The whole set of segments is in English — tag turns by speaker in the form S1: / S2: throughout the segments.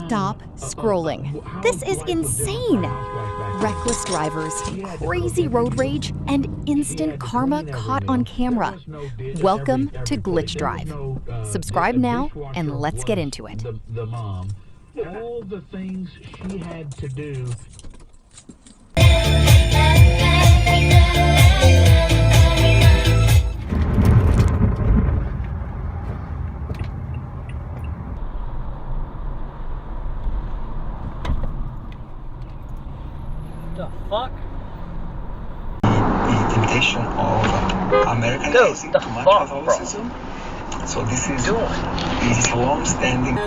S1: Stop scrolling. This is insane. Reckless drivers, crazy road rage, and instant karma caught on camera. Welcome to Glitch Drive. Subscribe now and let's get into it.
S2: The mom, all the things she had to do.
S3: The fuck?
S4: Imitation of Americanizing too much Catholicism. So this is a long-standing.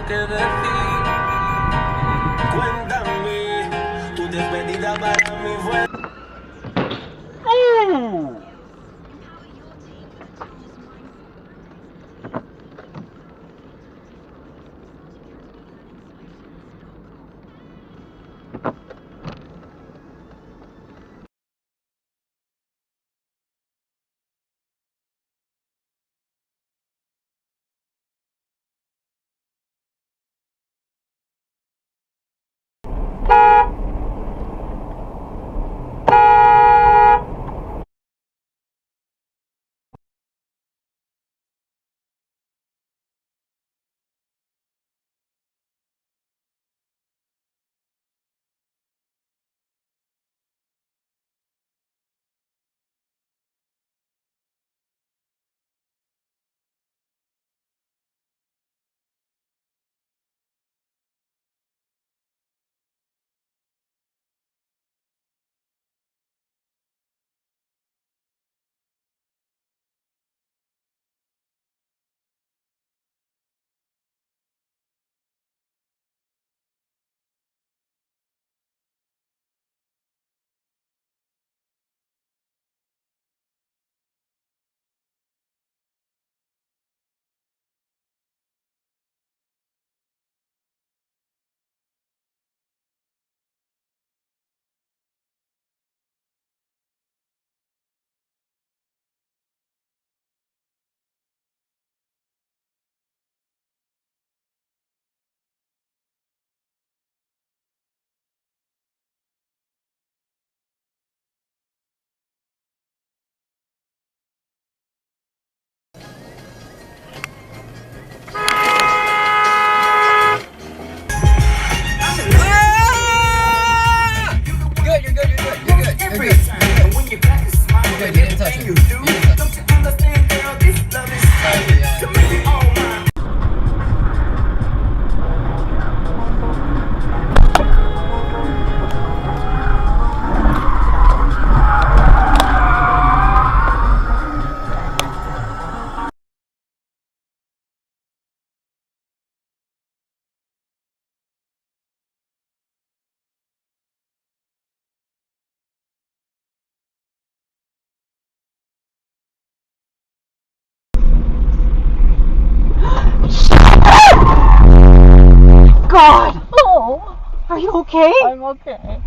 S5: God! Oh! Are you okay?
S3: I'm okay.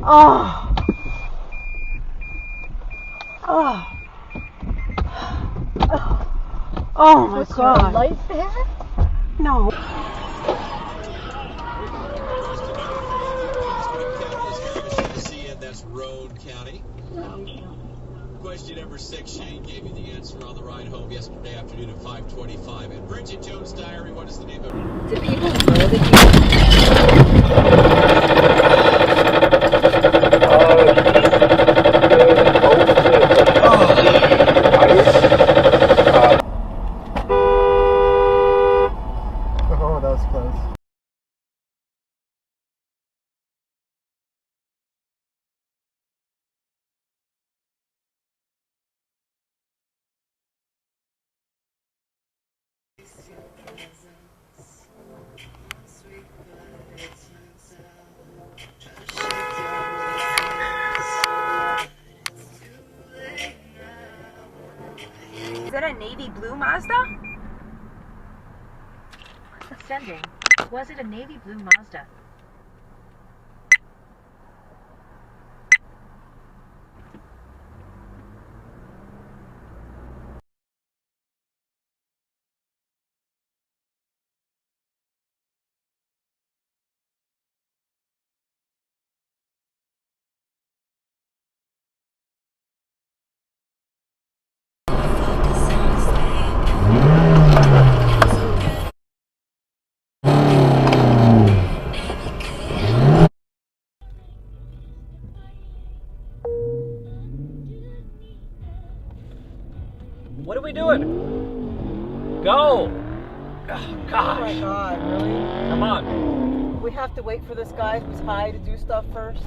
S5: Oh. Oh. Oh my God.
S3: There a light there?
S5: No.
S6: That's Roane County. Question number 6, Shane gave you the answer on the ride home yesterday afternoon at 5:25. In Bridget Jones' diary, what is the name of it?
S7: Do people know that
S3: Oh, that was close.
S7: Is that a navy blue Mazda?
S8: Sending. Was it a navy blue Mazda?
S3: on.
S5: We have to wait for this guy who's high to do stuff first.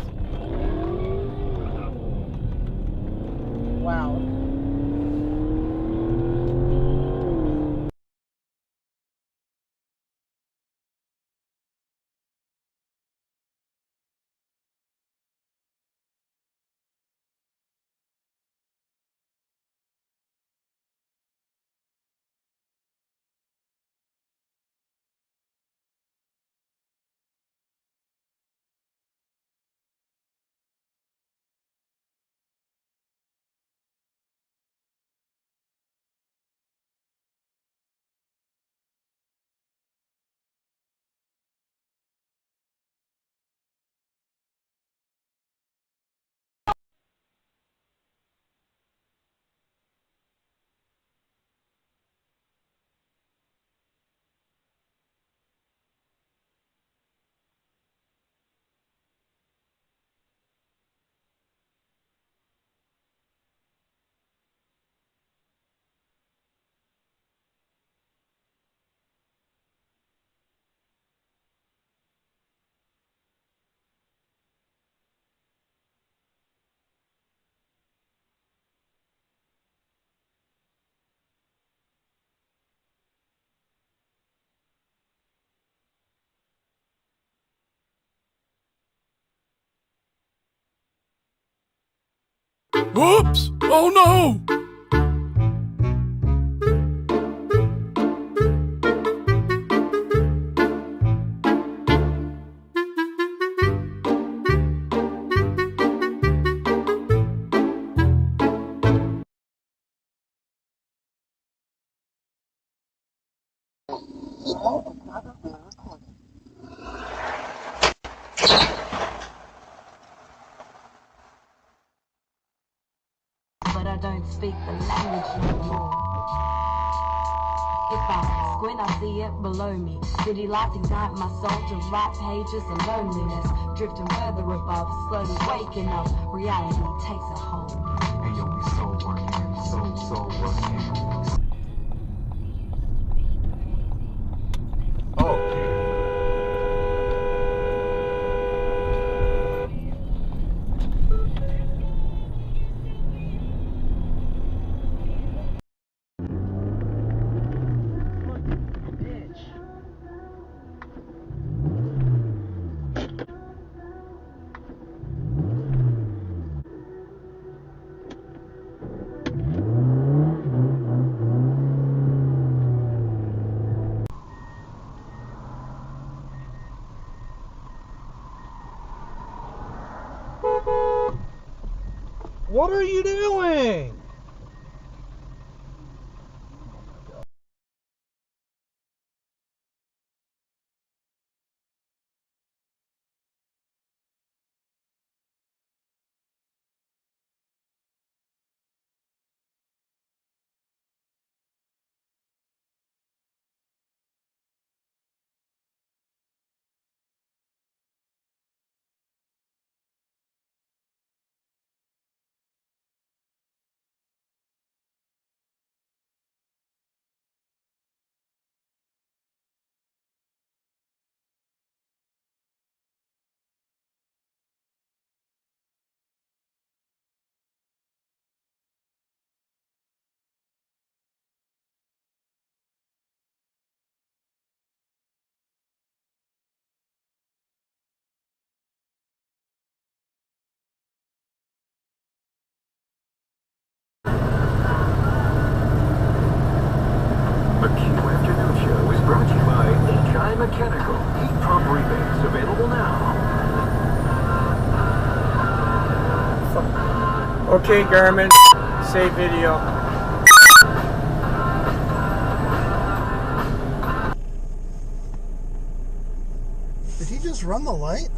S5: Wow.
S9: Whoops! Oh no!
S10: But I don't speak the language no more. If I squint, I see it below me. City lights ignite my soul to write pages of loneliness. Drifting further above, slowly waking up. Reality takes a hold.
S4: And you'll be so working, so working.
S3: What are you doing?
S9: The Q Afternoon Show is brought to you by HI Mechanical. Heat pump rebates available now.
S3: Okay, Garmin, save video.
S11: Did he just run the light?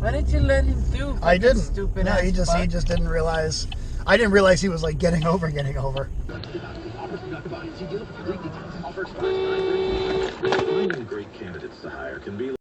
S5: Why didn't you let him through?
S11: I didn't.
S5: Stupid
S11: No,
S5: ass
S11: he just didn't realize. I didn't realize he was like getting over.
S9: Finding great candidates to hire can be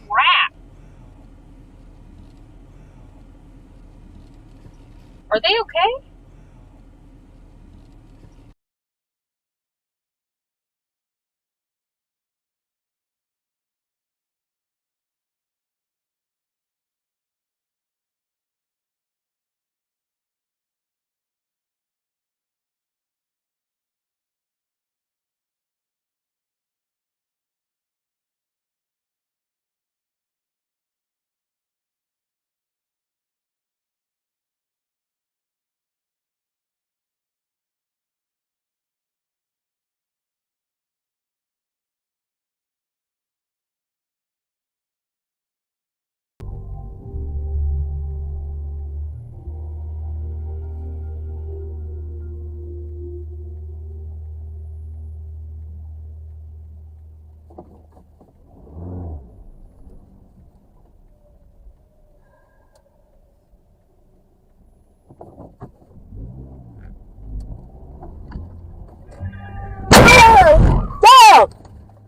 S7: Crap. Are they okay?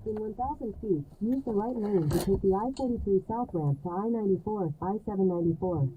S10: In 1,000 feet, use the right lane to take the I-43 south ramp to I-94, I-794.